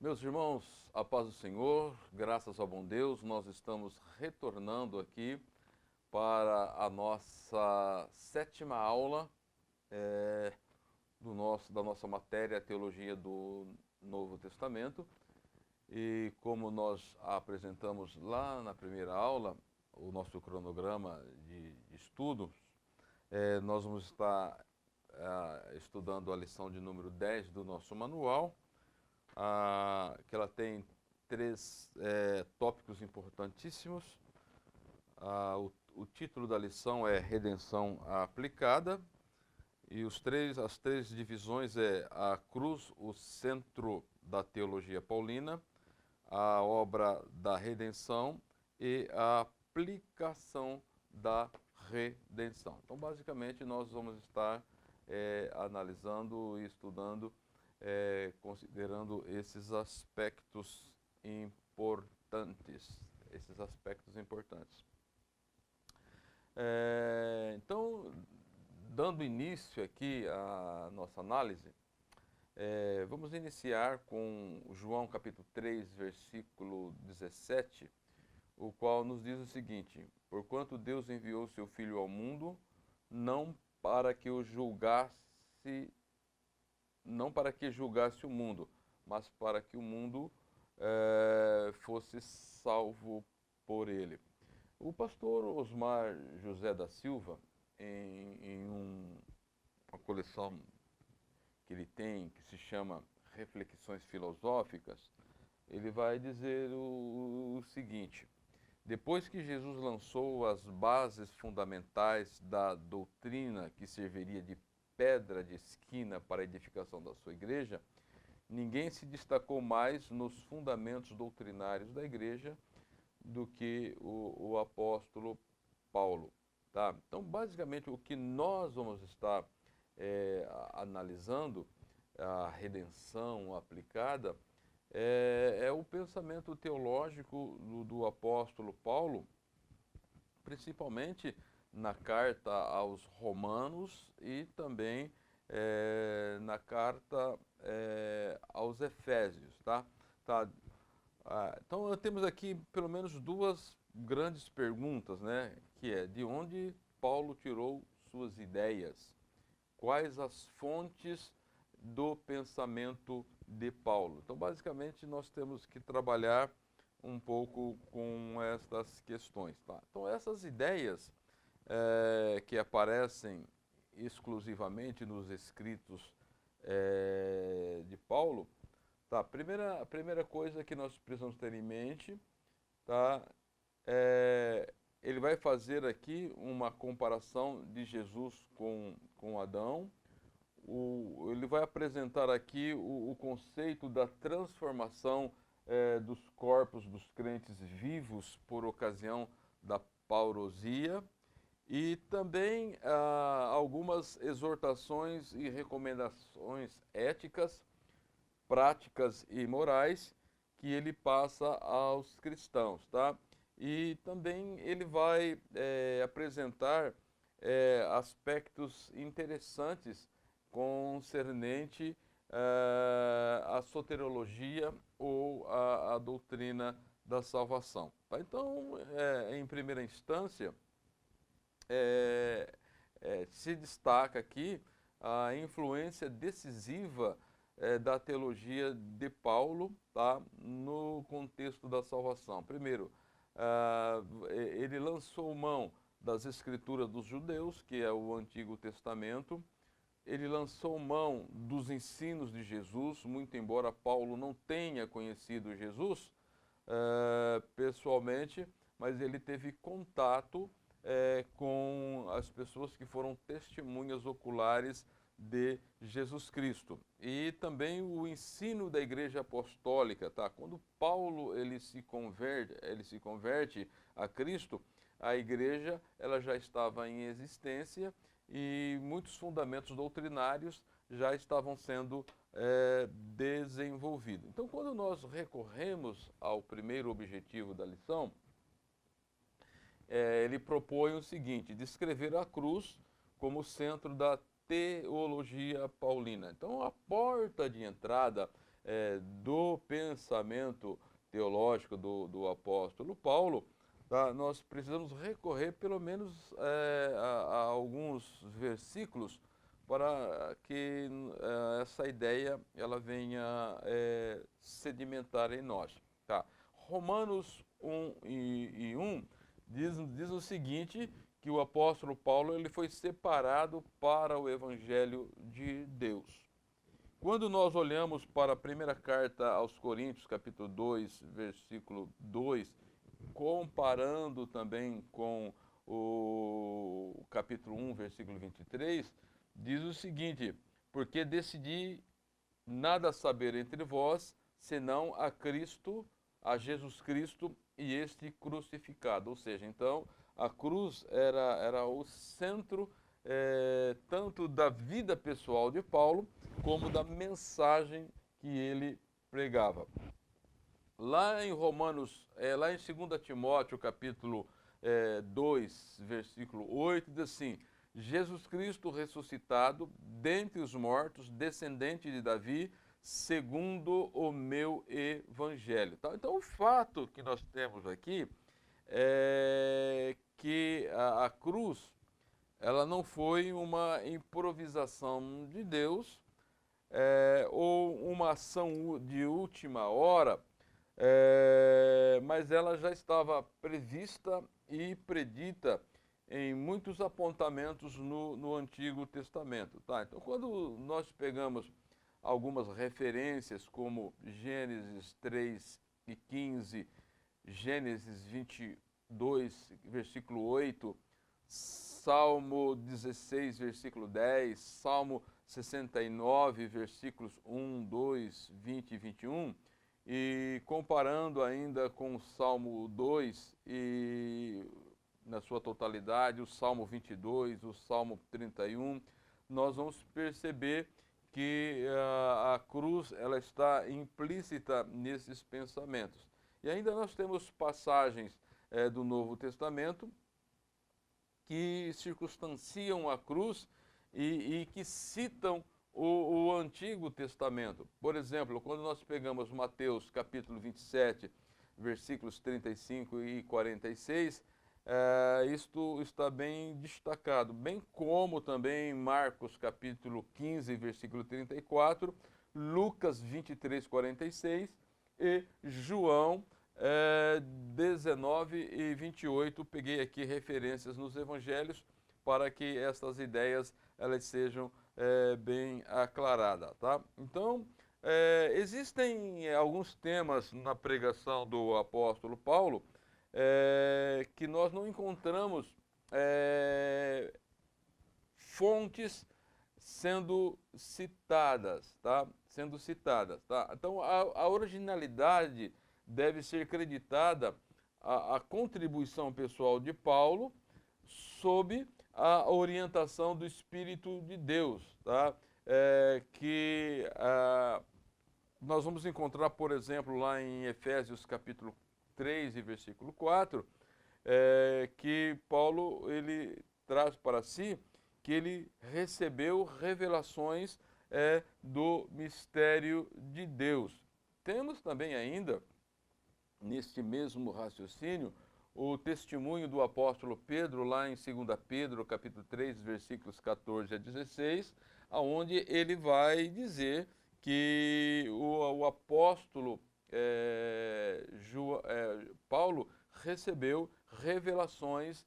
Meus irmãos, a paz do Senhor, graças ao bom Deus, nós estamos retornando aqui para a nossa sétima aula da nossa matéria Teologia do Novo Testamento. E como nós apresentamos lá na primeira aula, o nosso cronograma de estudos, nós vamos estar estudando a lição de número 10 do nosso manual, que ela tem três tópicos importantíssimos. O título da lição é Redenção Aplicada, e as três divisões é a cruz, o centro da teologia paulina, a obra da redenção e a aplicação da redenção. Então, basicamente, nós vamos estar analisando e estudando, considerando esses aspectos importantes. Então, dando início aqui à nossa análise, vamos iniciar com João capítulo 3, versículo 17, o qual nos diz o seguinte: Porquanto Deus enviou seu Filho ao mundo, não para que o julgasse, não para que julgasse o mundo, mas para que o mundo fosse salvo por ele. O pastor Osmar José da Silva, em uma coleção que ele tem, que se chama Reflexões Filosóficas, ele vai dizer o seguinte: depois que Jesus lançou as bases fundamentais da doutrina que serviria de pedra de esquina para a edificação da sua igreja, ninguém se destacou mais nos fundamentos doutrinários da igreja do que o apóstolo Paulo. Tá? Então, basicamente, o que nós vamos estar analisando, a redenção aplicada, é o pensamento teológico do apóstolo Paulo, principalmente na carta aos Romanos e também na carta aos Efésios. Então, temos aqui pelo menos duas grandes perguntas, né? Que é: de onde Paulo tirou suas ideias? Quais as fontes do pensamento de Paulo? Então, basicamente, nós temos que trabalhar um pouco com estas questões. Tá? Então, essas ideias que aparecem exclusivamente nos escritos de Paulo, tá? A primeira coisa que nós precisamos ter em mente, tá? Ele vai fazer aqui uma comparação de Jesus com Adão. Ele vai apresentar aqui o conceito da transformação dos corpos dos crentes vivos por ocasião da parousia, e também algumas exortações e recomendações éticas, práticas e morais que ele passa aos cristãos, tá? E também ele vai apresentar aspectos interessantes concernente à soteriologia ou à doutrina da salvação. Tá? Então, em primeira instância, se destaca aqui a influência decisiva da teologia de Paulo, tá, no contexto da salvação. Primeiro, ele lançou mão das escrituras dos judeus, que é o Antigo Testamento. Ele lançou mão dos ensinos de Jesus, muito embora Paulo não tenha conhecido Jesus pessoalmente, mas ele teve contato com as pessoas que foram testemunhas oculares de Jesus Cristo. E também o ensino da igreja apostólica, tá? Quando Paulo ele se converte a Cristo, a igreja ela já estava em existência e muitos fundamentos doutrinários já estavam sendo desenvolvidos. Então, quando nós recorremos ao primeiro objetivo da lição, ele propõe o seguinte: descrever a cruz como centro da teologia paulina. Então, a porta de entrada do pensamento teológico do apóstolo Paulo, tá? Nós precisamos recorrer pelo menos a alguns versículos para que essa ideia ela venha sedimentar em nós. Tá? Romanos 1:1 diz o seguinte, que o apóstolo Paulo ele foi separado para o evangelho de Deus. Quando nós olhamos para a primeira carta aos Coríntios, capítulo 2, versículo 2, comparando também com o capítulo 1, versículo 23, diz o seguinte: porque decidi nada saber entre vós, senão a Cristo, a Jesus Cristo e este crucificado. Ou seja, então, a cruz era o centro tanto da vida pessoal de Paulo, como da mensagem que ele pregava. Lá em Romanos, lá em 2 Timóteo, capítulo 2, versículo 8, diz assim: Jesus Cristo ressuscitado dentre os mortos, descendente de Davi, segundo o meu evangelho. Tá? Então, o fato que nós temos aqui é que a cruz, ela não foi uma improvisação de Deus, ou uma ação de última hora, mas ela já estava prevista e predita em muitos apontamentos no Antigo Testamento. Tá? Então, quando nós pegamos algumas referências, como Gênesis 3:15, Gênesis 22, versículo 8, Salmo 16, versículo 10, Salmo 69, versículos 1, 2, 20 e 21, e comparando ainda com o Salmo 2 e na sua totalidade, o Salmo 22, o Salmo 31, nós vamos perceber que a cruz ela está implícita nesses pensamentos. E ainda nós temos passagens do Novo Testamento que circunstanciam a cruz e que citam o Antigo Testamento. Por exemplo, quando nós pegamos Mateus capítulo 27, versículos 35 e 46, isto está bem destacado, bem como também Marcos capítulo 15, versículo 34, Lucas 23, 46 e João 19 e 28. Peguei aqui referências nos evangelhos para que essas ideias elas sejam bem aclaradas. Tá? Então, existem alguns temas na pregação do apóstolo Paulo que nós não encontramos fontes sendo citadas, tá? Sendo citadas, tá? Então, a originalidade deve ser creditada à contribuição pessoal de Paulo sob a orientação do Espírito de Deus, tá? Nós vamos encontrar, por exemplo, lá em Efésios capítulo 3 e versículo 4, que Paulo ele traz para si que ele recebeu revelações do mistério de Deus. Temos também ainda, neste mesmo raciocínio, o testemunho do apóstolo Pedro, lá em 2 Pedro, capítulo 3, versículos 14 a 16, aonde ele vai dizer que o apóstolo Paulo recebeu revelações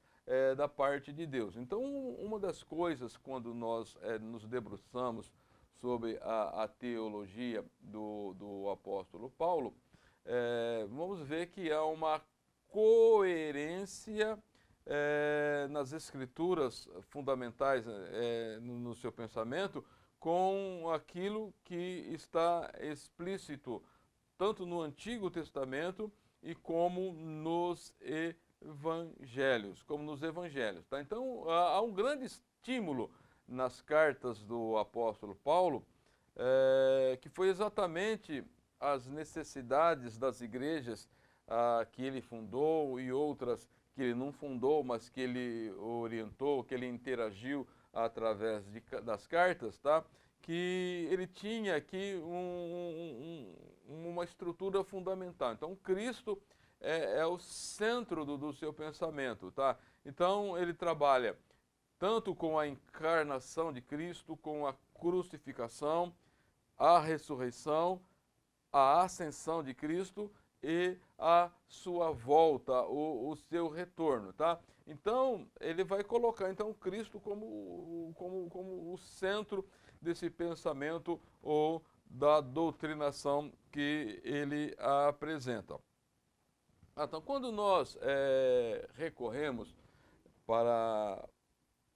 da parte de Deus. Então, uma das coisas, quando nós nos debruçamos sobre a teologia do apóstolo Paulo, vamos ver que há uma coerência nas escrituras fundamentais no seu pensamento com aquilo que está explícito tanto no Antigo Testamento e como nos evangelhos, tá? Então, há um grande estímulo nas cartas do apóstolo Paulo, que foi exatamente as necessidades das igrejas que ele fundou e outras que ele não fundou, mas que ele orientou, que ele interagiu através das cartas, tá? que ele tinha aqui uma estrutura fundamental. Então, Cristo é o centro do seu pensamento, tá? Então, ele trabalha tanto com a encarnação de Cristo, com a crucificação, a ressurreição, a ascensão de Cristo e a sua volta, o seu retorno, tá? Então, ele vai colocar então Cristo como o centro desse pensamento ou da doutrinação que ele apresenta. Então, quando nós recorremos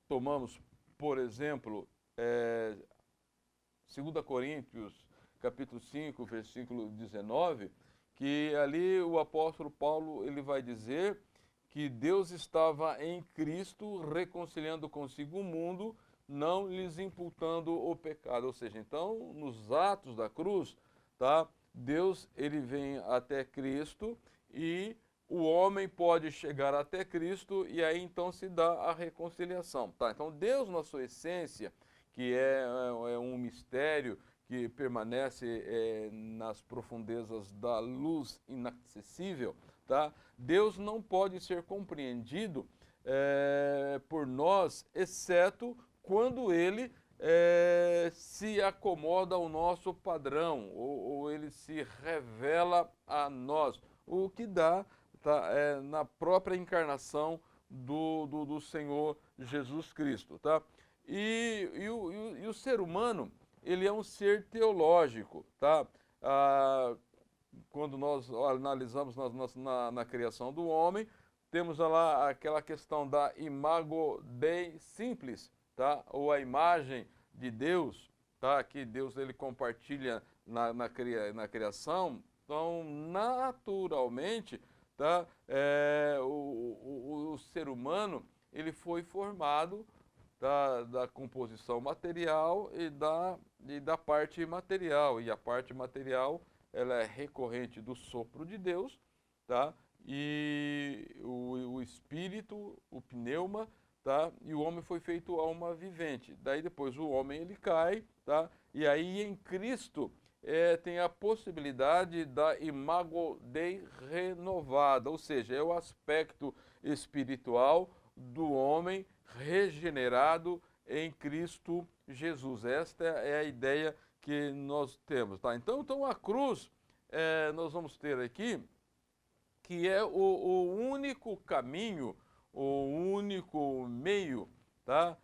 tomamos, por exemplo, 2 Coríntios, capítulo 5, versículo 19, que ali o apóstolo Paulo ele vai dizer que Deus estava em Cristo reconciliando consigo o mundo, não lhes imputando o pecado. Ou seja, então, nos atos da cruz, tá? Deus ele vem até Cristo e o homem pode chegar até Cristo e aí então se dá a reconciliação, tá? Então, Deus na sua essência, que é um mistério que permanece nas profundezas da luz inacessível, tá? Deus não pode ser compreendido por nós, exceto quando ele se acomoda ao nosso padrão, ou ele se revela a nós, o que dá na própria encarnação do Senhor Jesus Cristo, tá? E o ser humano, ele é um ser teológico, tá? Quando nós analisamos na criação do homem, temos lá aquela questão da imago Dei simples, tá? Ou a imagem de Deus, tá? Que Deus ele compartilha na criação. Então, naturalmente, tá? O ser humano ele foi formado da composição material e da parte imaterial. E a parte material ela é recorrente do sopro de Deus, tá? E o espírito, o pneuma, tá? E o homem foi feito alma vivente. Daí depois o homem ele cai, tá? E aí em Cristo tem a possibilidade da imago Dei renovada, ou seja, é o aspecto espiritual do homem regenerado em Cristo Jesus. Esta é a ideia que nós temos, tá? Então a cruz, nós vamos ter aqui, que é o único caminho, o único meio, tá?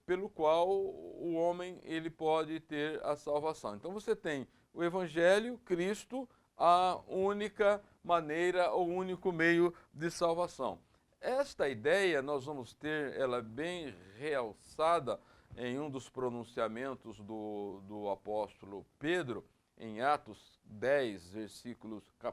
Pelo qual o homem ele pode ter a salvação. Então você tem o Evangelho, Cristo, a única maneira, o único meio de salvação. Esta ideia nós vamos ter ela bem realçada em um dos pronunciamentos do apóstolo Pedro, em Atos 10,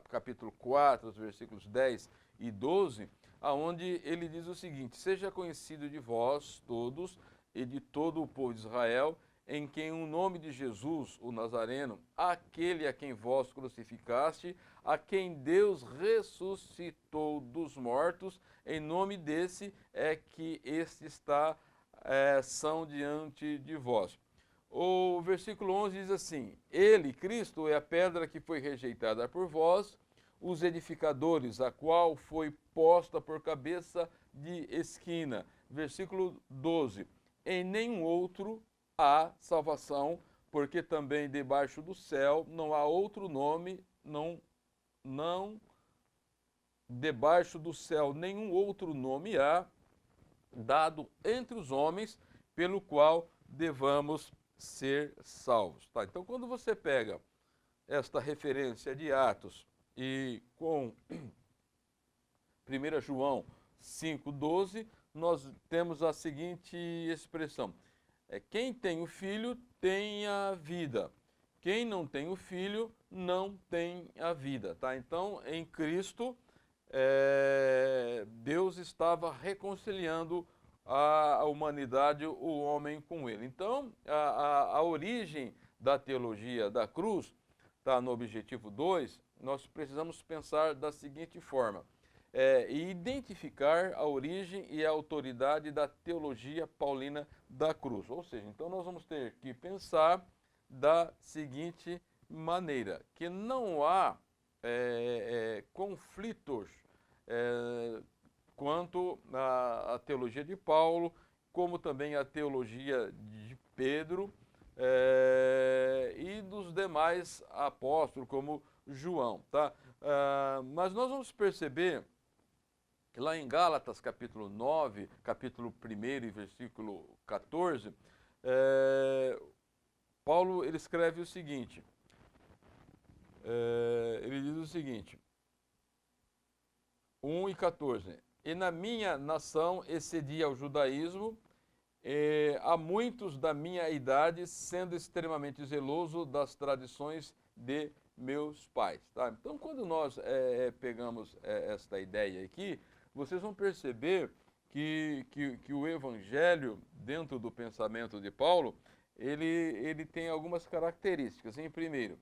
capítulo 4, versículos 10 e 12, aonde ele diz o seguinte: seja conhecido de vós todos e de todo o povo de Israel, em quem o nome de Jesus, o Nazareno, aquele a quem vós crucificaste, a quem Deus ressuscitou dos mortos, em nome desse é que são diante de vós. O versículo 11 diz assim: ele, Cristo, é a pedra que foi rejeitada por vós, os edificadores, a qual foi posta por cabeça de esquina. Versículo 12: em nenhum outro há salvação, porque também debaixo do céu não há outro nome, não debaixo do céu nenhum outro nome há dado entre os homens, pelo qual devamos ser salvos. Tá? Então, quando você pega esta referência de Atos e com 1 João 5,12, nós temos a seguinte expressão: quem tem o Filho tem a vida, quem não tem o Filho não tem a vida. Tá? Então, em Cristo, Deus estava reconciliando a humanidade, o homem com ele. Então, a origem da teologia da cruz, tá no objetivo 2, nós precisamos pensar da seguinte forma: e identificar a origem e a autoridade da teologia paulina da cruz. Ou seja, então nós vamos ter que pensar da seguinte maneira, que não há conflitos quanto à teologia de Paulo, como também a teologia de Pedro e dos demais apóstolos, como João, tá? Mas nós vamos perceber que lá em Gálatas, capítulo 9, capítulo 1 e versículo 14, Paulo ele escreve o seguinte, ele diz o seguinte, 1 e 14, e na minha nação excedi ao judaísmo, há muitos da minha idade, sendo extremamente zeloso das tradições de meus pais. Tá? Então, quando nós pegamos esta ideia aqui, vocês vão perceber que o Evangelho, dentro do pensamento de Paulo, ele tem algumas características. Em primeiro,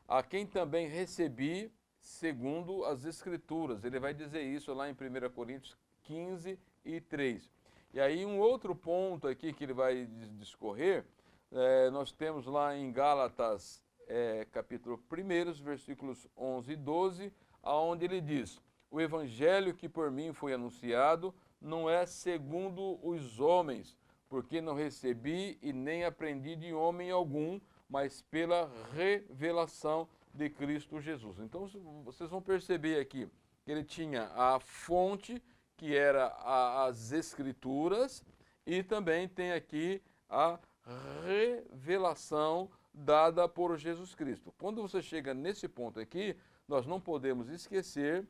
a quem também recebi segundo as Escrituras. Ele vai dizer isso lá em 1 Coríntios 15 e 3. E aí um outro ponto aqui que ele vai discorrer, nós temos lá em Gálatas, capítulo 1, versículos 11 e 12, aonde ele diz, o evangelho que por mim foi anunciado não é segundo os homens, porque não recebi e nem aprendi de homem algum, mas pela revelação de Cristo Jesus. Então vocês vão perceber aqui que ele tinha a fonte, que era as Escrituras, e também tem aqui a revelação dada por Jesus Cristo. Quando você chega nesse ponto aqui, nós não podemos esquecer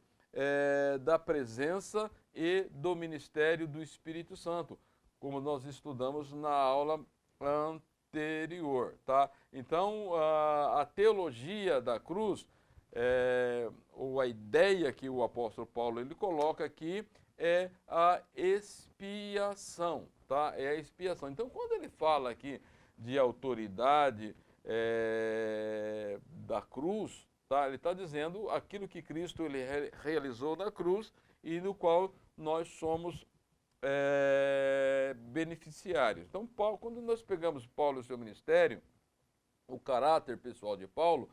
da presença e do ministério do Espírito Santo, como nós estudamos na aula anterior, tá? Então, a teologia da cruz, ou a ideia que o apóstolo Paulo ele coloca aqui, é a expiação, tá? É a expiação. Então, quando ele fala aqui de autoridade da cruz, tá? Ele está dizendo aquilo que Cristo ele realizou na cruz e no qual nós somos beneficiários. Então, Paulo, quando nós pegamos Paulo e o seu ministério, o caráter pessoal de Paulo,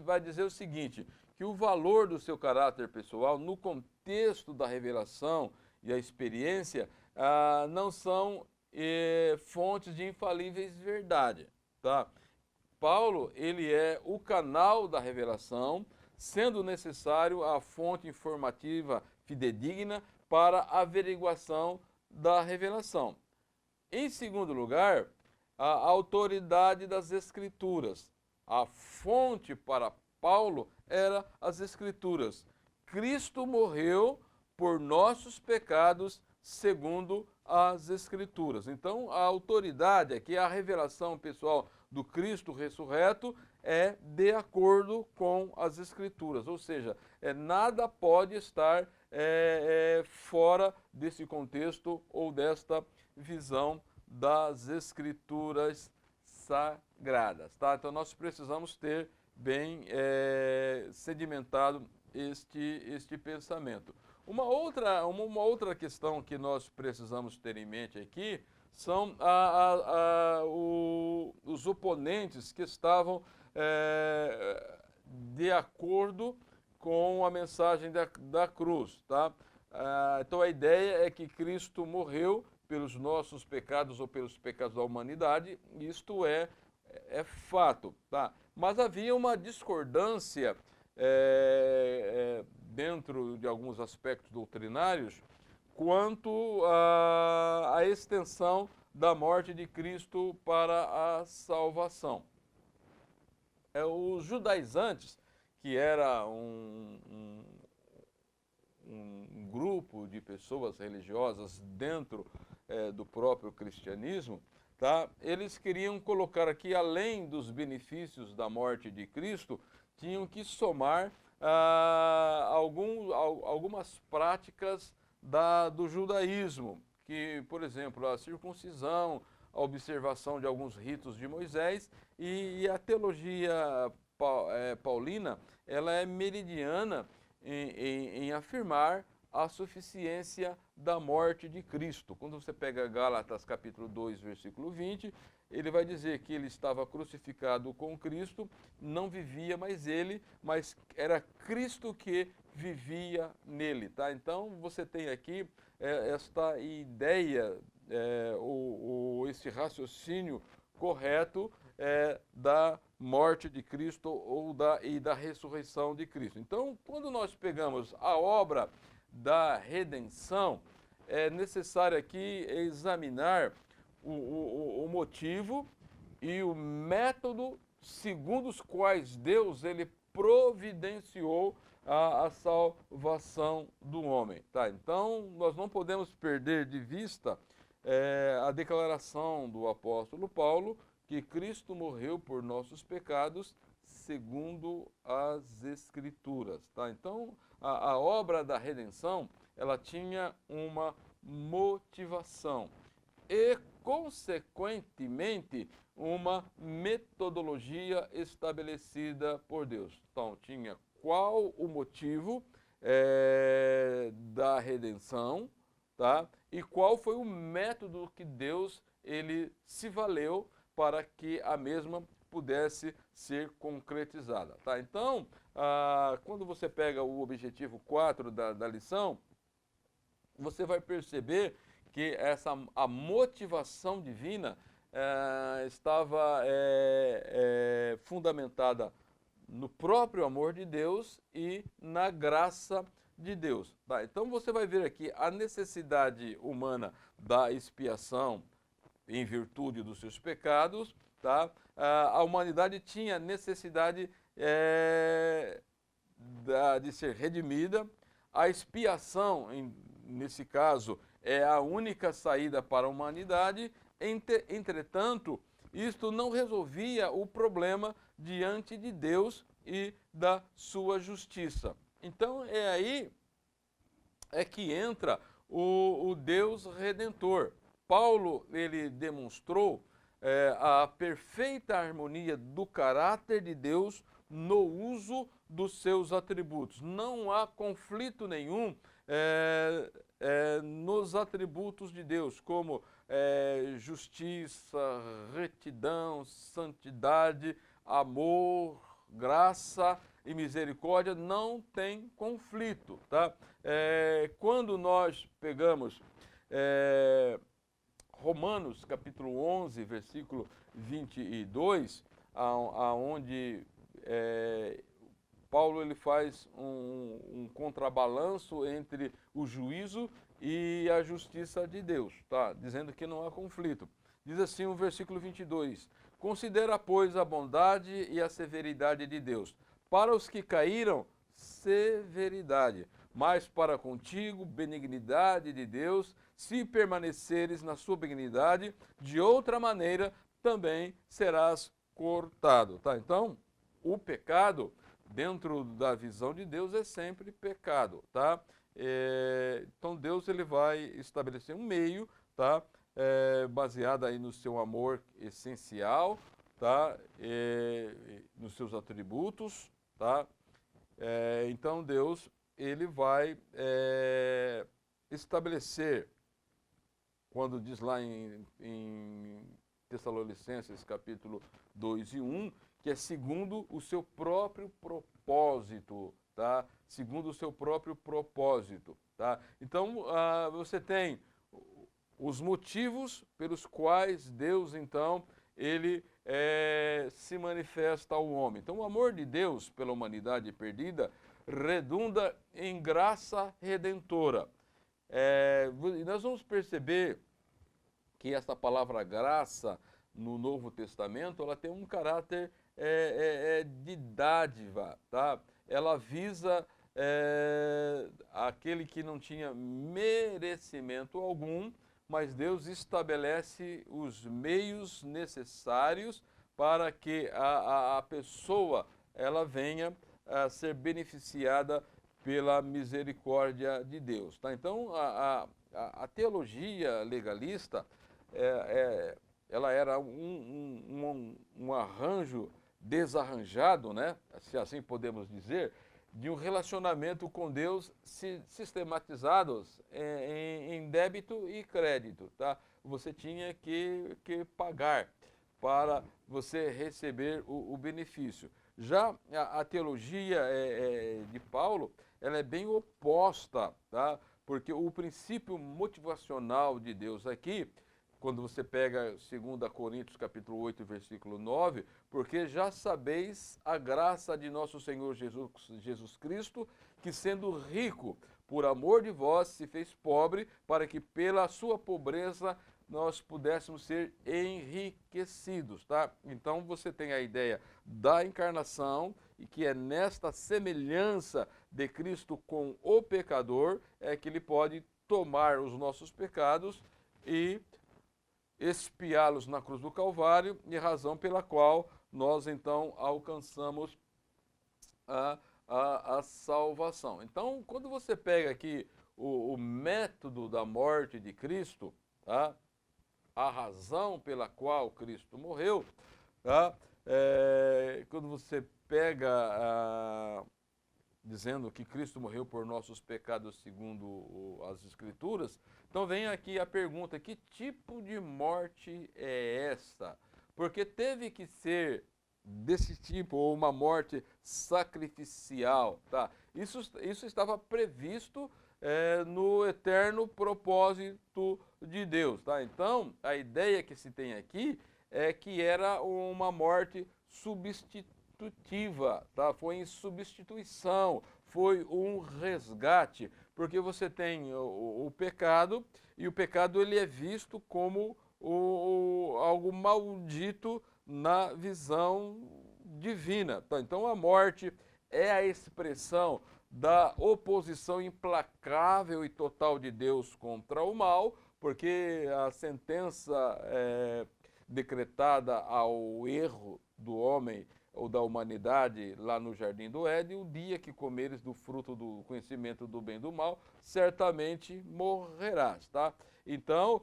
vai dizer o seguinte, que o valor do seu caráter pessoal, no contexto da revelação e a experiência, não são fontes de infalíveis verdade, tá? Paulo, ele é o canal da revelação, sendo necessário a fonte informativa fidedigna para a averiguação da revelação. Em segundo lugar, a autoridade das Escrituras. A fonte para Paulo era as Escrituras. Cristo morreu por nossos pecados segundo as Escrituras. Então, a autoridade aqui, a revelação pessoal do Cristo ressurreto é de acordo com as Escrituras. Ou seja, nada pode estar fora desse contexto ou desta visão das Escrituras sagradas, tá? Então nós precisamos ter bem sedimentado este pensamento. Uma outra questão que nós precisamos ter em mente aqui são os oponentes que estavam de acordo com a mensagem da cruz, tá? Então a ideia é que Cristo morreu pelos nossos pecados ou pelos pecados da humanidade, isto é fato, tá? Mas havia uma discordância dentro de alguns aspectos doutrinários quanto à extensão da morte de Cristo para a salvação. Os judaizantes, que era um grupo de pessoas religiosas dentro do próprio cristianismo, tá? Eles queriam colocar aqui, além dos benefícios da morte de Cristo, tinham que somar algumas práticas do judaísmo, que, por exemplo, a circuncisão, a observação de alguns ritos de Moisés, e a teologia paulina, ela é meridiana em afirmar a suficiência da morte de Cristo. Quando você pega Gálatas capítulo 2, versículo 20, ele vai dizer que ele estava crucificado com Cristo, não vivia mais ele, mas era Cristo que vivia nele, tá? Então você tem aqui esta ideia, ou esse raciocínio correto da morte de Cristo e da ressurreição de Cristo. Então, quando nós pegamos a obra da redenção, é necessário aqui examinar o motivo e o método segundo os quais Deus ele providenciou a salvação do homem. Tá? Então, nós não podemos perder de vista a declaração do apóstolo Paulo que Cristo morreu por nossos pecados segundo as Escrituras. Tá? Então, a obra da redenção, ela tinha uma motivação e, consequentemente, uma metodologia estabelecida por Deus. Então, tinha qual o motivo da redenção, tá? E qual foi o método que Deus ele se valeu para que a mesma pudesse ser concretizada. Tá? Então, quando você pega o objetivo 4 da lição, você vai perceber que a motivação divina estava fundamentada no próprio amor de Deus e na graça de Deus. Tá? Então você vai ver aqui a necessidade humana da expiação em virtude dos seus pecados. Tá? A humanidade tinha necessidade de ser redimida. A expiação, nesse caso, é a única saída para a humanidade. Entretanto, isto não resolvia o problema diante de Deus e da sua justiça. Então é aí que entra o Deus Redentor. Paulo ele demonstrou a perfeita harmonia do caráter de Deus no uso dos seus atributos. Não há conflito nenhum nos atributos de Deus, como justiça, retidão, santidade, amor, graça e misericórdia. Não tem conflito. Tá? Quando nós pegamos Romanos capítulo 11, versículo 22, aonde Paulo ele faz um contrabalanço entre o juízo e a justiça de Deus, tá? Dizendo que não há conflito. Diz assim o versículo 22, considera, pois, a bondade e a severidade de Deus. Para os que caíram, severidade, mas para contigo, benignidade de Deus, se permaneceres na sua benignidade, de outra maneira também serás cortado. Tá? Então, o pecado, dentro da visão de Deus, é sempre pecado. Tá? Então, Deus ele vai estabelecer um meio, tá? Baseado aí no seu amor essencial, tá? Nos seus atributos. Tá? Então, Deus ele vai estabelecer, quando diz lá em Tessalonicenses capítulo 2 e 1, que é segundo o seu próprio propósito, tá? Segundo o seu próprio propósito, tá? Então, você tem os motivos pelos quais Deus, então, ele se manifesta ao homem. Então, o amor de Deus pela humanidade perdida redunda em graça redentora. E nós vamos perceber que essa palavra graça no Novo Testamento ela tem um caráter de dádiva, tá? Ela visa aquele que não tinha merecimento algum, mas Deus estabelece os meios necessários para que a pessoa ela venha a ser beneficiada pela misericórdia de Deus. Tá? Então, a teologia legalista, ela era um arranjo desarranjado, né? Se assim podemos dizer, de um relacionamento com Deus sistematizados em débito e crédito, tá? Você tinha que pagar para você receber o benefício. Já a teologia de Paulo, ela é bem oposta, tá? Porque o princípio motivacional de Deus aqui, quando você pega 2 Coríntios capítulo 8, versículo 9, porque já sabeis a graça de nosso Senhor Jesus Cristo, que sendo rico, por amor de vós, se fez pobre, para que pela sua pobreza nós pudéssemos ser enriquecidos, tá? Então você tem a ideia da encarnação, e que é nesta semelhança de Cristo com o pecador, é que ele pode tomar os nossos pecados e expiá-los na cruz do Calvário, e razão pela qual nós então alcançamos a salvação. Então, quando você pega aqui o método da morte de Cristo, tá? A razão pela qual Cristo morreu, tá? Quando você pega dizendo que Cristo morreu por nossos pecados segundo as Escrituras, então vem aqui a pergunta, que tipo de morte é esta? Porque teve que ser desse tipo, ou uma morte sacrificial, tá? Isso estava previsto no eterno propósito de Deus, tá? Então, a ideia que se tem aqui é que era uma morte substitutiva, tá? Foi em substituição, foi um resgate, porque você tem o pecado, e o pecado ele é visto como algo maldito na visão divina, tá? Então a morte é a expressão da oposição implacável e total de Deus contra o mal, porque a sentença decretada ao erro do homem ou da humanidade lá no Jardim do Éden, o dia que comeres do fruto do conhecimento do bem e do mal, certamente morrerás, tá? Então,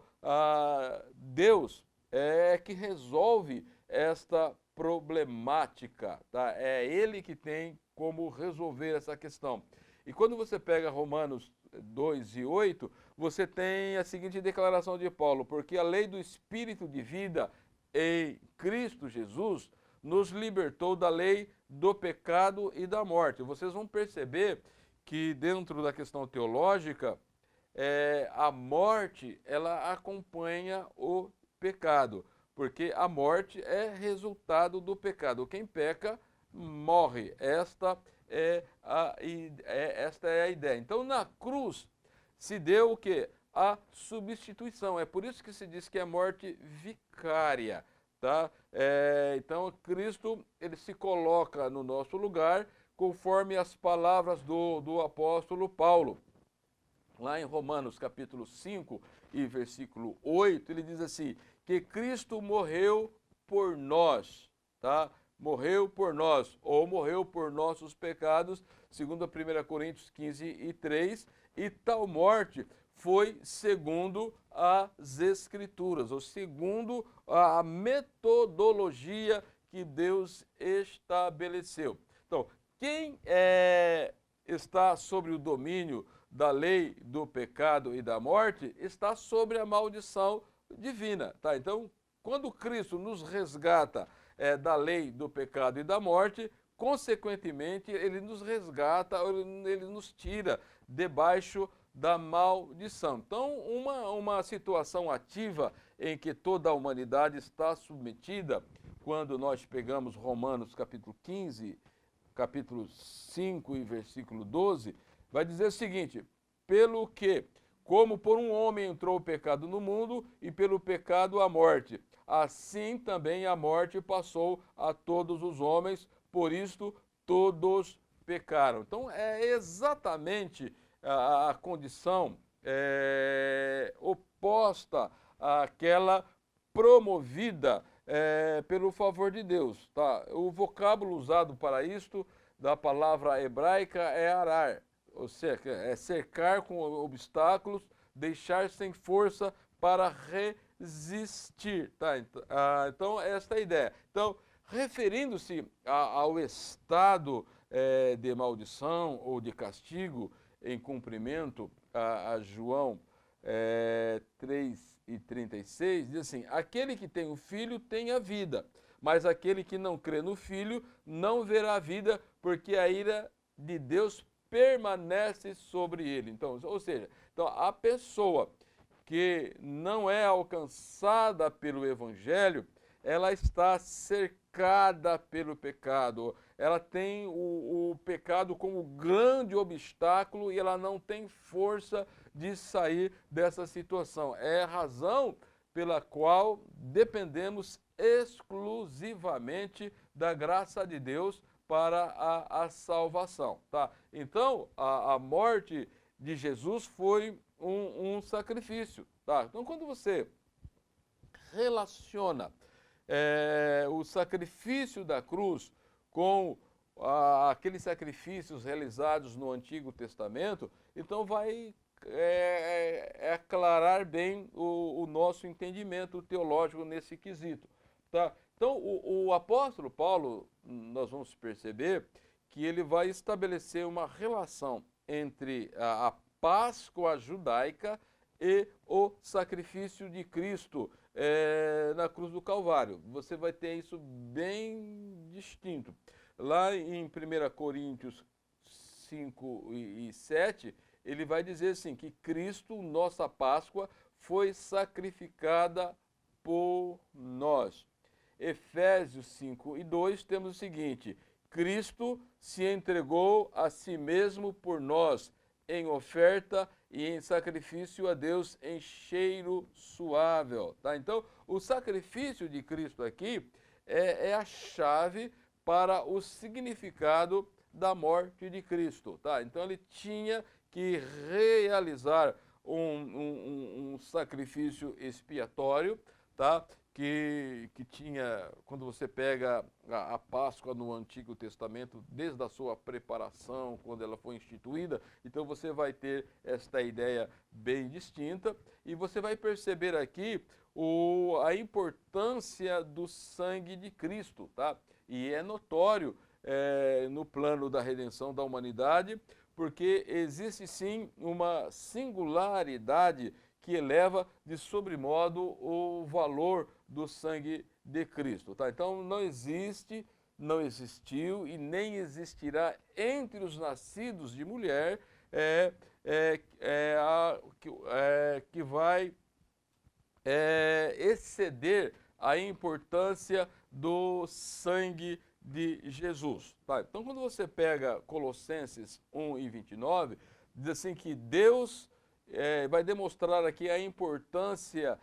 Deus é que resolve esta problemática, tá? É Ele que tem como resolver essa questão. E quando você pega Romanos 2 e 8, você tem a seguinte declaração de Paulo: porque a lei do Espírito de vida em Cristo Jesus nos libertou da lei do pecado e da morte. Vocês vão perceber que dentro da questão teológica, a morte ela acompanha o pecado, porque a morte é resultado do pecado. Quem peca morre. Esta é a ideia. Então, na cruz se deu o quê? A substituição. É por isso que se diz que é morte vicária, tá? Então, Cristo ele se coloca no nosso lugar, conforme as palavras do apóstolo Paulo. Lá em Romanos capítulo 5 e versículo 8, ele diz assim, que Cristo morreu por nós, tá? Morreu por nós, ou morreu por nossos pecados, segundo a 1 Coríntios 15 e 3, e tal morte foi segundo as Escrituras, ou segundo a metodologia que Deus estabeleceu. Então, quem está sobre o domínio da lei do pecado e da morte, está sobre a maldição divina, tá? Então, quando Cristo nos resgata da lei do pecado e da morte, consequentemente, ele nos resgata, ele nos tira debaixo da maldição. Então, uma situação ativa em que toda a humanidade está submetida, quando nós pegamos Romanos capítulo 15, capítulo 5 e versículo 12, vai dizer o seguinte, pelo que, como por um homem entrou o pecado no mundo, e pelo pecado a morte, assim também a morte passou a todos os homens, por isto todos pecaram. Então é exatamente a condição oposta àquela promovida pelo favor de Deus, tá? O vocábulo usado para isto da palavra hebraica é arar, ou seja, é cercar com obstáculos, deixar sem força para resistir, tá? Então esta é a ideia. Então, referindo-se ao estado de maldição ou de castigo, em cumprimento a João 3:36, diz assim: aquele que tem o Filho tem a vida, mas aquele que não crê no Filho não verá a vida, porque a ira de Deus permanece sobre ele. Então, ou seja, então a pessoa que não é alcançada pelo Evangelho, ela está cercada pelo pecado. Ela tem o pecado como grande obstáculo e ela não tem força de sair dessa situação. É a razão pela qual dependemos exclusivamente da graça de Deus para a salvação. Tá? Então, a morte de Jesus foi um sacrifício. Tá? Então, quando você relaciona o sacrifício da cruz com aqueles sacrifícios realizados no Antigo Testamento, então vai aclarar bem o nosso entendimento teológico nesse quesito. Tá? Então, o apóstolo Paulo, nós vamos perceber que ele vai estabelecer uma relação entre a Páscoa judaica e o sacrifício de Cristo na cruz do Calvário. Você vai ter isso bem distinto. Lá em 1 Coríntios 5:7, ele vai dizer assim, que Cristo, nossa Páscoa, foi sacrificada por nós. Efésios 5:2 temos o seguinte: Cristo se entregou a si mesmo por nós, em oferta e em sacrifício a Deus em cheiro suave. Tá? Então, o sacrifício de Cristo aqui é a chave para o significado da morte de Cristo. Tá? Então, ele tinha que realizar um sacrifício expiatório, tá? Que tinha, quando você pega a Páscoa no Antigo Testamento, desde a sua preparação, quando ela foi instituída, então você vai ter esta ideia bem distinta e você vai perceber aqui a importância do sangue de Cristo, tá? E é notório no plano da redenção da humanidade, porque existe sim uma singularidade que eleva de sobremodo o valor do sangue de Cristo. Tá? Então não existe, não existiu e nem existirá entre os nascidos de mulher que vai exceder a importância do sangue de Jesus. Tá? Então quando você pega Colossenses 1:29, diz assim que Deus vai demonstrar aqui a importância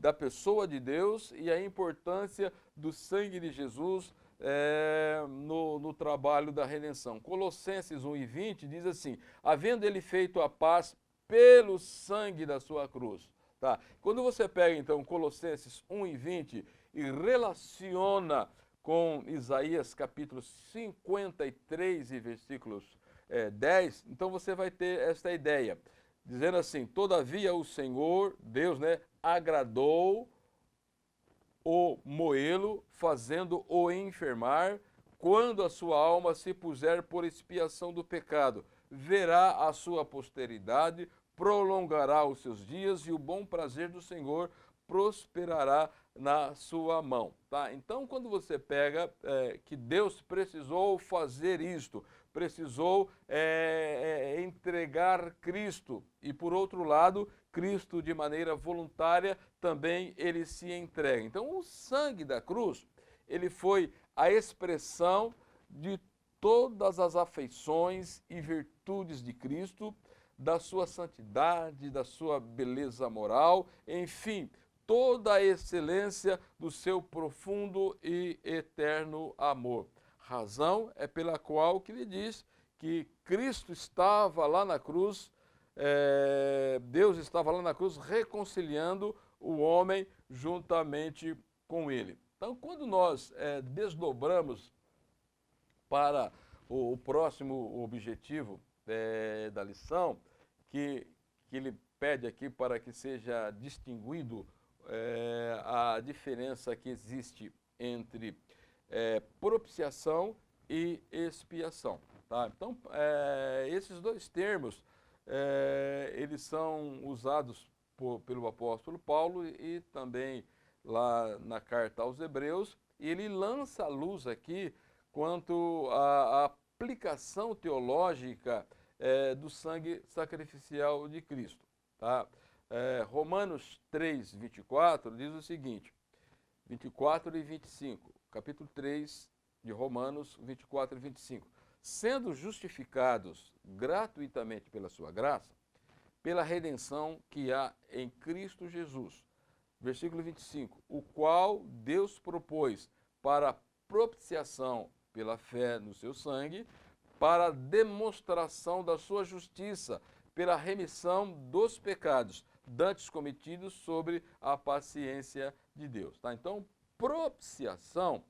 da pessoa de Deus e a importância do sangue de Jesus no trabalho da redenção. Colossenses 1:20 diz assim: havendo ele feito a paz pelo sangue da sua cruz. Tá? Quando você pega então Colossenses 1:20 e relaciona com Isaías capítulo 53 e versículos 10, então você vai ter esta ideia, dizendo assim: todavia o Senhor, Deus, agradou o moê-lo, fazendo-o enfermar, quando a sua alma se puser por expiação do pecado, verá a sua posteridade, prolongará os seus dias e o bom prazer do Senhor prosperará na sua mão. Tá? Então, quando você pega que Deus precisou fazer isto, precisou entregar Cristo, e por outro lado, Cristo de maneira voluntária também ele se entrega. Então, o sangue da cruz, ele foi a expressão de todas as afeições e virtudes de Cristo, da sua santidade, da sua beleza moral, enfim, toda a excelência do seu profundo e eterno amor. Razão é pela qual que ele diz que Cristo estava lá na cruz, Deus estava lá na cruz reconciliando o homem juntamente com ele. Então, quando nós desdobramos para o próximo objetivo da lição, que ele pede aqui para que seja distinguido a diferença que existe entre propiciação e expiação. Tá? Então, esses dois termos, eles são usados pelo apóstolo Paulo e também lá na carta aos Hebreus, e ele lança a luz aqui quanto à aplicação teológica do sangue sacrificial de Cristo. Tá? Romanos 3, 24 diz o seguinte, 24 e 25, capítulo 3 de Romanos 24 e 25. Sendo justificados gratuitamente pela sua graça, pela redenção que há em Cristo Jesus. Versículo 25, o qual Deus propôs para propiciação pela fé no seu sangue, para demonstração da sua justiça, pela remissão dos pecados dantes cometidos sobre a paciência de Deus. Tá? Então, propiciação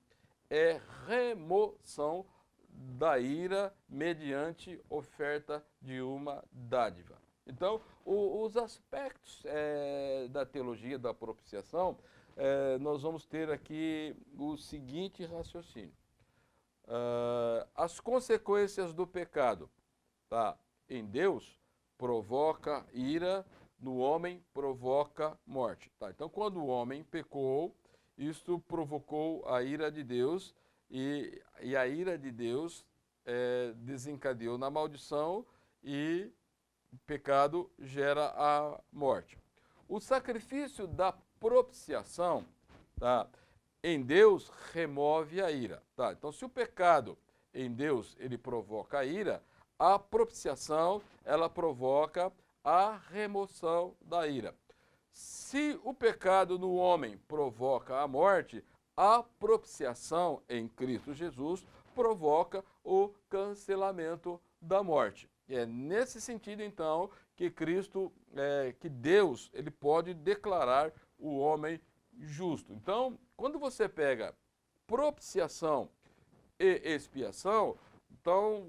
é remoção da ira mediante oferta de uma dádiva. Então, os aspectos da teologia da propiciação, nós vamos ter aqui o seguinte raciocínio. As consequências do pecado, tá, em Deus provoca ira, no homem provoca morte. Tá? Então, quando o homem pecou, isto provocou a ira de Deus, e a ira de Deus desencadeou na maldição, e o pecado gera a morte. O sacrifício da propiciação, tá, em Deus remove a ira. Tá? Então, se o pecado em Deus ele provoca a ira, a propiciação ela provoca a remoção da ira. Se o pecado no homem provoca a morte, a propiciação em Cristo Jesus provoca o cancelamento da morte. É nesse sentido, então, que Cristo, que Deus, ele pode declarar o homem justo. Então, quando você pega propiciação e expiação, então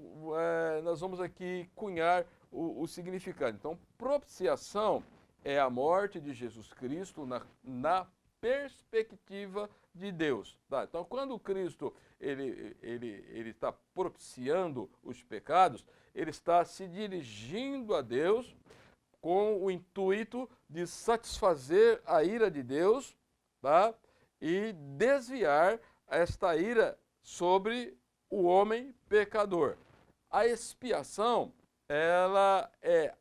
nós vamos aqui cunhar o significado. Então, propiciação é a morte de Jesus Cristo na perspectiva de Deus. Tá? Então, quando Cristo ele está propiciando os pecados, ele está se dirigindo a Deus com o intuito de satisfazer a ira de Deus, tá? E desviar esta ira sobre o homem pecador. A expiação, ela é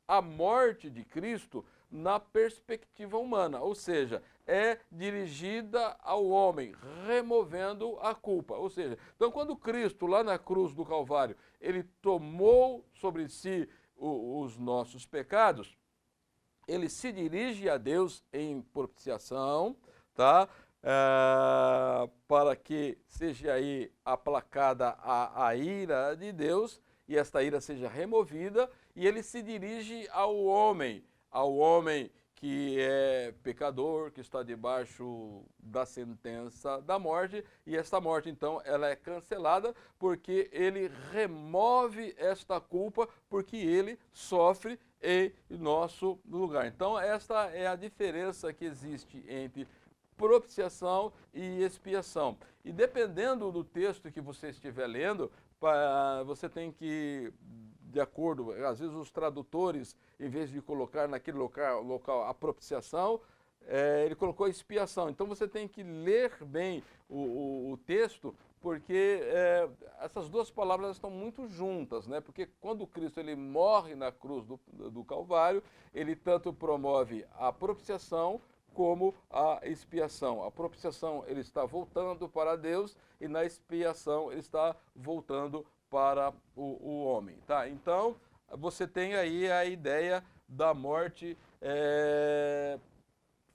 a morte de Cristo na perspectiva humana, ou seja, é dirigida ao homem, removendo a culpa. Ou seja, então quando Cristo, lá na cruz do Calvário, ele tomou sobre si os nossos pecados, ele se dirige a Deus em propiciação, tá? Para que seja aí aplacada a ira de Deus e esta ira seja removida, e ele se dirige ao homem que é pecador, que está debaixo da sentença da morte, e esta morte, então, ela é cancelada porque ele remove esta culpa, porque ele sofre em nosso lugar. Então, esta é a diferença que existe entre propiciação e expiação. E dependendo do texto que você estiver lendo, você tem que, de acordo, às vezes os tradutores, em vez de colocar naquele local a propiciação, ele colocou expiação. Então você tem que ler bem o texto, porque essas duas palavras estão muito juntas, né? Porque quando Cristo ele morre na cruz do Calvário, ele tanto promove a propiciação como a expiação. A propiciação ele está voltando para Deus, e na expiação ele está voltando para o homem. Tá? Então, você tem aí a ideia da morte,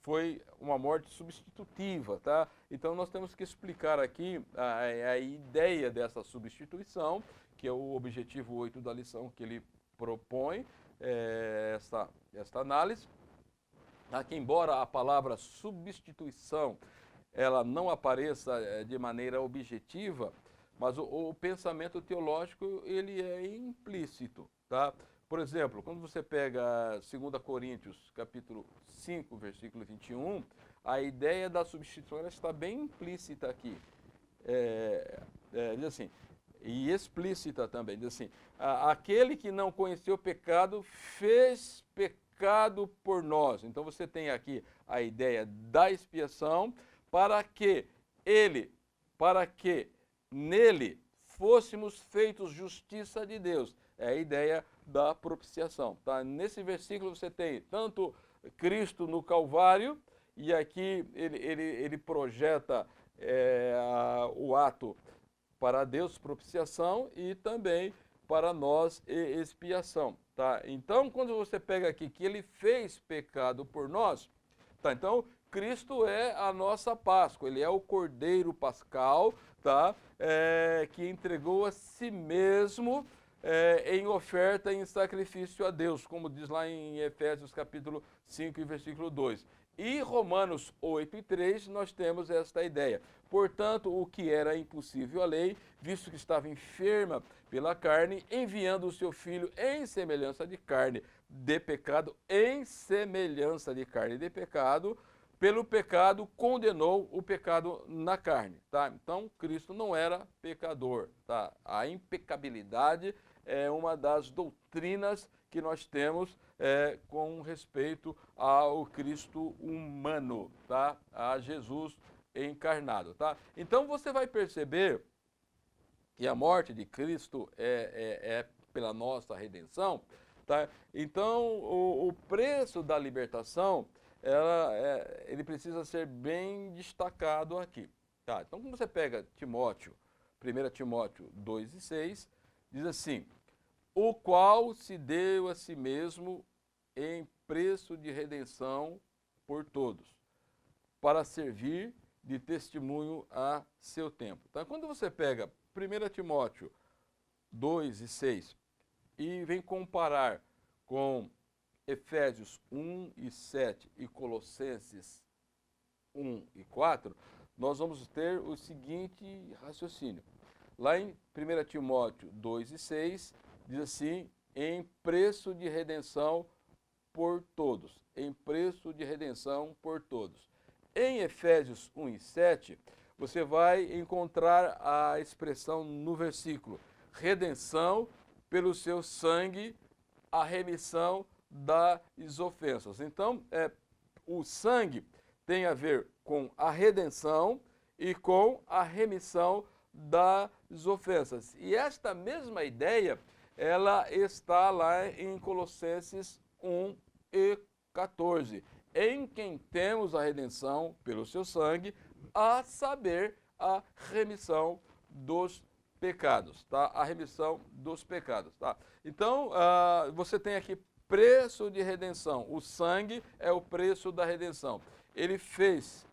foi uma morte substitutiva. Tá? Então, nós temos que explicar aqui a ideia dessa substituição, que é o objetivo 8 da lição que ele propõe, esta análise. Que embora a palavra substituição ela não apareça de maneira objetiva, mas o pensamento teológico ele é implícito. Tá? Por exemplo, quando você pega 2 Coríntios, capítulo 5, versículo 21, a ideia da substituição ela está bem implícita aqui. Diz assim, e explícita também. Diz assim, aquele que não conheceu o pecado fez pecado por nós. Então você tem aqui a ideia da expiação para que nele fôssemos feitos justiça de Deus. É a ideia da propiciação. Tá? Nesse versículo você tem tanto Cristo no Calvário, e aqui ele projeta o ato para Deus, propiciação, e também para nós, expiação. Tá? Então, quando você pega aqui que ele fez pecado por nós, tá? Então, Cristo é a nossa Páscoa, ele é o Cordeiro Pascal, tá? Que entregou a si mesmo em oferta, em sacrifício a Deus, como diz lá em Efésios capítulo 5 e versículo 2. E Romanos 8:3 nós temos esta ideia. Portanto, o que era impossível à lei, visto que estava enferma pela carne, enviando o seu filho em semelhança de carne de pecado, em semelhança de carne de pecado, pelo pecado condenou o pecado na carne, tá? Então, Cristo não era pecador, tá? A impecabilidade é uma das doutrinas que nós temos com respeito ao Cristo humano, tá? A Jesus encarnado, tá? Então você vai perceber que a morte de Cristo é pela nossa redenção, tá? Então o preço da libertação ele precisa ser bem destacado aqui, tá? Então quando você pega Timóteo, 1 Timóteo 2:6, diz assim: o qual se deu a si mesmo em preço de redenção por todos, para servir de testemunho a seu tempo. Então, quando você pega 1 Timóteo 2:6 e vem comparar com Efésios 1:7 e Colossenses 1:4, nós vamos ter o seguinte raciocínio. Lá em 1 Timóteo 2:6, diz assim, em preço de redenção por todos. Em preço de redenção por todos. Em Efésios 1:7, você vai encontrar a expressão no versículo, redenção pelo seu sangue, a remissão das ofensas. Então, o sangue tem a ver com a redenção e com a remissão das ofensas. E esta mesma ideia, ela está lá em Colossenses 1:14, em quem temos a redenção pelo seu sangue, a saber, a remissão dos pecados, tá? A remissão dos pecados, tá? Então, você tem aqui preço de redenção. O sangue é o preço da redenção. Ele fez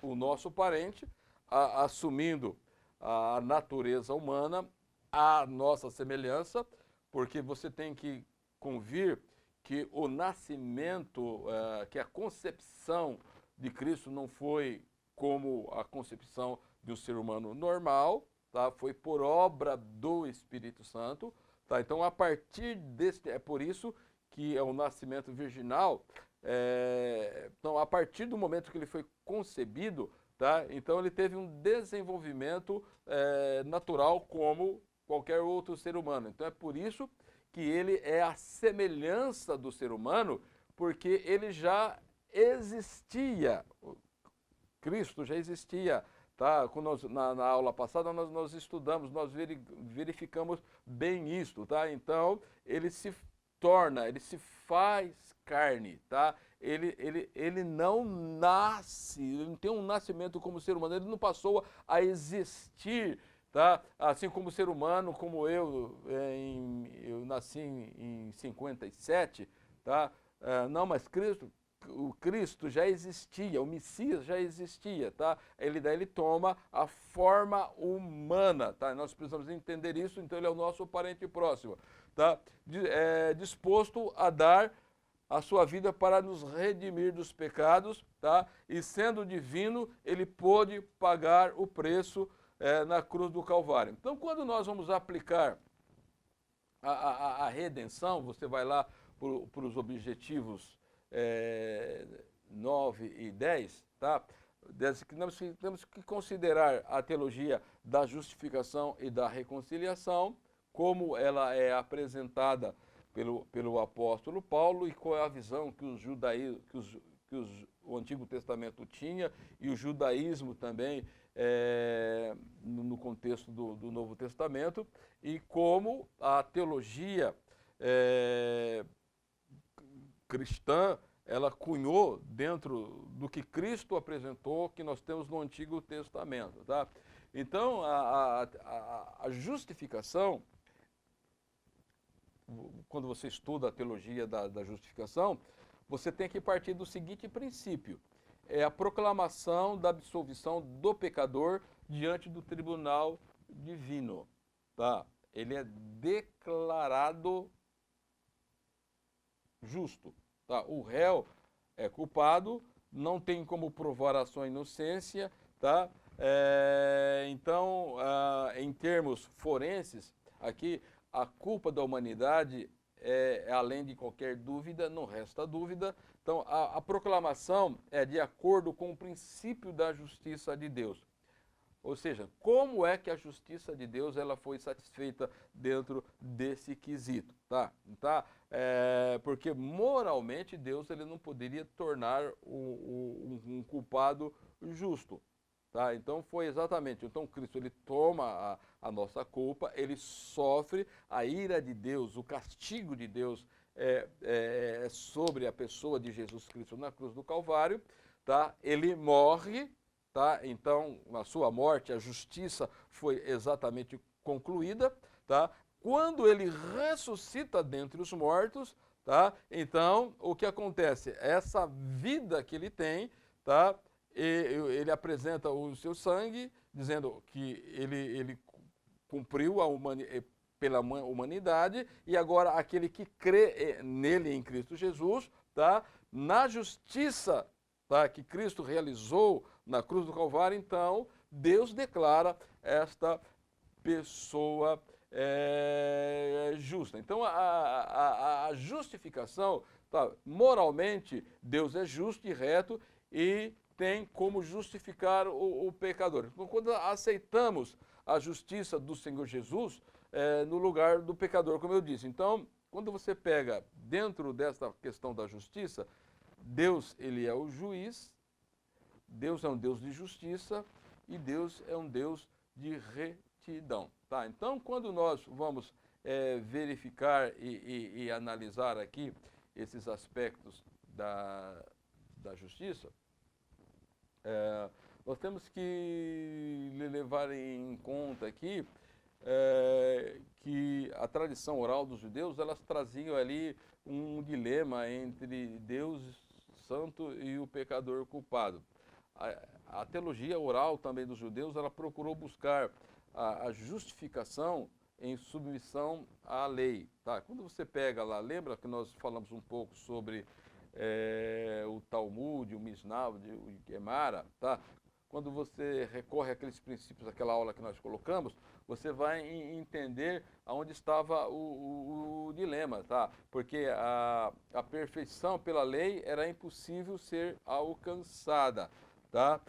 o nosso parente, assumindo a natureza humana, a nossa semelhança, porque você tem que convir que o nascimento, que a concepção de Cristo não foi como a concepção de um ser humano normal, tá? Foi por obra do Espírito Santo, tá? Então, a partir deste, é por isso que é o nascimento virginal. Então, a partir do momento que ele foi concebido, tá? Então ele teve um desenvolvimento natural como qualquer outro ser humano. Então é por isso que ele é a semelhança do ser humano, porque ele já existia, Cristo já existia, tá? Quando na aula passada nós estudamos, nós verificamos bem isto, tá? Então ele se faz carne, tá? Ele não nasce, ele não tem um nascimento como ser humano, ele não passou a existir, tá? Assim como ser humano, como eu nasci em 57, tá? Não, mas o Cristo já existia, o Messias já existia, tá? Ele toma a forma humana, tá? Nós precisamos entender isso, então ele é o nosso parente próximo, tá? Disposto a dar a sua vida para nos redimir dos pecados, tá? E sendo divino, ele pôde pagar o preço na cruz do Calvário. Então, quando nós vamos aplicar a redenção, você vai lá para os objetivos 9 e 10, tá? que nós temos que considerar a teologia da justificação e da reconciliação, como ela é apresentada pelo apóstolo Paulo e qual é a visão que o Antigo Testamento tinha e o judaísmo também no contexto do Novo Testamento, e como a teologia cristã ela cunhou dentro do que Cristo apresentou, que nós temos no Antigo Testamento. Tá? Então, a justificação, quando você estuda a teologia da justificação, você tem que partir do seguinte princípio: é a proclamação da absolvição do pecador diante do tribunal divino. Tá? Ele é declarado justo. Tá? O réu é culpado, não tem como provar a sua inocência. Tá? Então, em termos forenses, aqui a culpa da humanidade é além de qualquer dúvida, não resta dúvida. Então, a proclamação é de acordo com o princípio da justiça de Deus. Ou seja, como é que a justiça de Deus ela foi satisfeita dentro desse quesito, tá? Porque moralmente Deus ele não poderia tornar um culpado justo, tá? Então foi exatamente, então Cristo ele toma a nossa culpa, ele sofre a ira de Deus, o castigo de Deus sobre a pessoa de Jesus Cristo na cruz do Calvário, tá? Ele morre. Tá? Então, na sua morte, a justiça foi exatamente concluída. Tá? Quando ele ressuscita dentre os mortos, tá? Então, o que acontece? Essa vida que ele tem, tá? Ele apresenta o seu sangue, dizendo que ele cumpriu pela humanidade, e agora aquele que crê nele, em Cristo Jesus, tá? Na justiça, tá? Que Cristo realizou na cruz do Calvário, então, Deus declara esta pessoa justa. Então, a justificação, tá? Moralmente, Deus é justo e reto e tem como justificar o pecador. Então, quando aceitamos a justiça do Senhor Jesus no lugar do pecador, como eu disse. Então, quando você pega dentro dessa questão da justiça, Deus, ele é o juiz, Deus é um Deus de justiça e Deus é um Deus de retidão. Tá? Então, quando nós vamos verificar e analisar aqui esses aspectos da justiça, nós temos que levar em conta aqui que a tradição oral dos judeus, elas traziam ali um dilema entre Deus santo e o pecador culpado. A teologia oral também dos judeus, ela procurou buscar a justificação em submissão à lei. Tá? Quando você pega lá, lembra que nós falamos um pouco sobre o Talmud, o Mishnah, o Gemara, tá? Quando você recorre àqueles princípios, aquela aula que nós colocamos, você vai entender aonde estava o dilema, tá? Porque a perfeição pela lei era impossível ser alcançada, tá?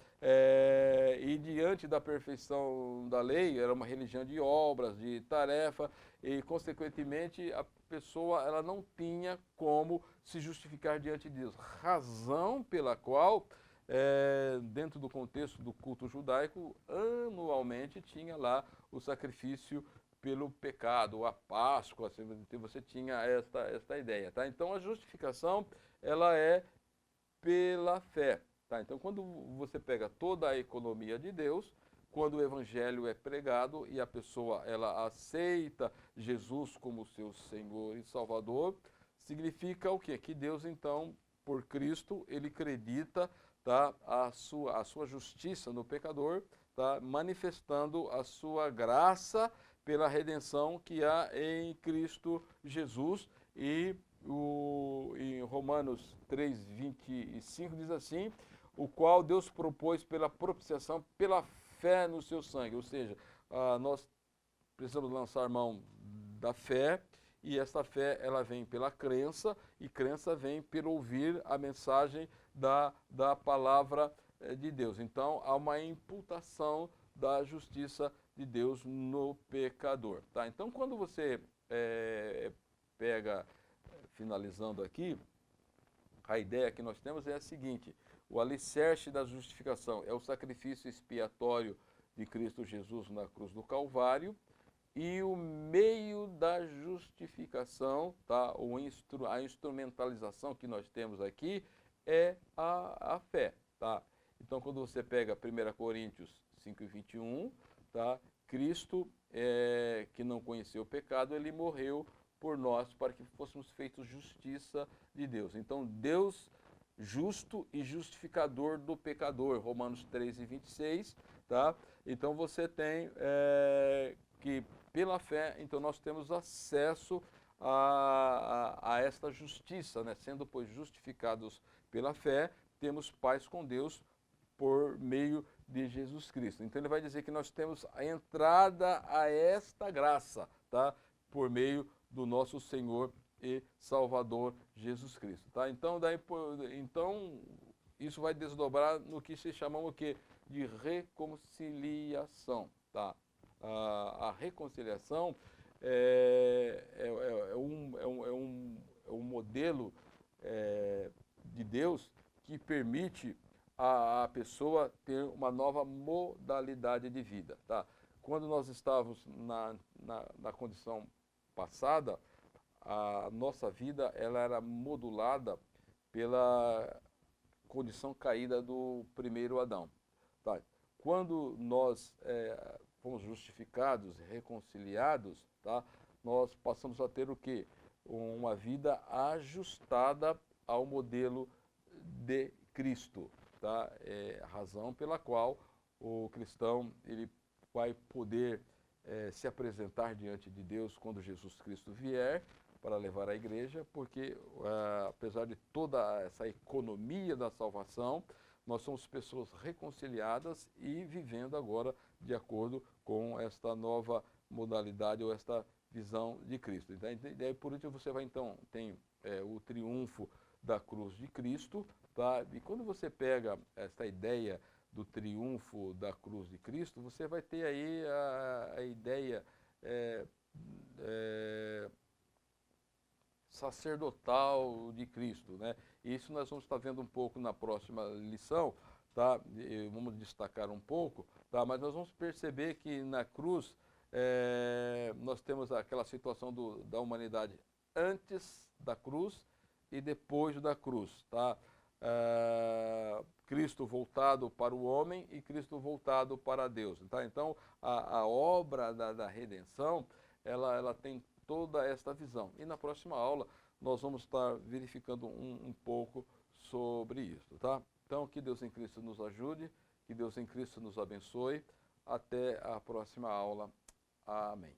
E diante da perfeição da lei, era uma religião de obras, de tarefa, e consequentemente a pessoa ela não tinha como se justificar diante de Deus. Razão pela qual, dentro do contexto do culto judaico, anualmente tinha lá o sacrifício pelo pecado, a Páscoa, você tinha esta ideia. Tá? Então a justificação ela é pela fé. Tá? Então quando você pega toda a economia de Deus, quando o evangelho é pregado e a pessoa ela aceita Jesus como seu Senhor e Salvador, significa o quê? Que Deus então, por Cristo, ele acredita, tá, a sua justiça no pecador, tá, manifestando a sua graça pela redenção que há em Cristo Jesus. E em Romanos 3:25 diz assim: o qual Deus propôs pela propiciação, pela fé no seu sangue. Ou seja, nós precisamos lançar mão da fé, e essa fé ela vem pela crença, e crença vem pelo ouvir a mensagem da palavra de Deus. Então, há uma imputação da justiça de Deus no pecador. Tá? Então, quando você pega, finalizando aqui, a ideia que nós temos é a seguinte: o alicerce da justificação é o sacrifício expiatório de Cristo Jesus na cruz do Calvário, e o meio da justificação, tá? A instrumentalização que nós temos aqui é a fé. Tá? Então, quando você pega 1 Coríntios 5:21, tá? Cristo, que não conheceu o pecado, ele morreu por nós para que fôssemos feitos justiça de Deus. Então, Deus justo e justificador do pecador, Romanos 3:26, tá? Então, você tem que, pela fé, então nós temos acesso a esta justiça, né? Sendo, pois, justificados pela fé, temos paz com Deus por meio de Jesus Cristo. Então ele vai dizer que nós temos a entrada a esta graça, tá? Por meio do nosso Senhor e Salvador Jesus Cristo, tá? Então isso vai desdobrar no que se chama o quê? De reconciliação, tá? A reconciliação é um modelo de Deus que permite a pessoa ter uma nova modalidade de vida. Tá? Quando nós estávamos na condição passada, a nossa vida ela era modulada pela condição caída do primeiro Adão. Tá? Quando nós fomos justificados, reconciliados, tá? Nós passamos a ter o quê? Uma vida ajustada ao modelo de Cristo. Tá? É a razão pela qual o cristão ele vai poder se apresentar diante de Deus quando Jesus Cristo vier para levar a igreja, porque apesar de toda essa economia da salvação, nós somos pessoas reconciliadas e vivendo agora de acordo com esta nova modalidade ou esta visão de Cristo. E daí por último você vai então, tem o triunfo da cruz de Cristo, tá? E quando você pega esta ideia do triunfo da cruz de Cristo, você vai ter aí a ideia sacerdotal de Cristo, né? E isso nós vamos estar vendo um pouco na próxima lição, tá? E vamos destacar um pouco, tá? Mas nós vamos perceber que na cruz nós temos aquela situação da humanidade antes da cruz e depois da cruz, tá? Cristo voltado para o homem e Cristo voltado para Deus, tá? Então a obra da redenção ela tem toda esta visão. E na próxima aula nós vamos estar verificando um pouco sobre isso, tá? Então que Deus em Cristo nos ajude, que Deus em Cristo nos abençoe. Até a próxima aula. Amém.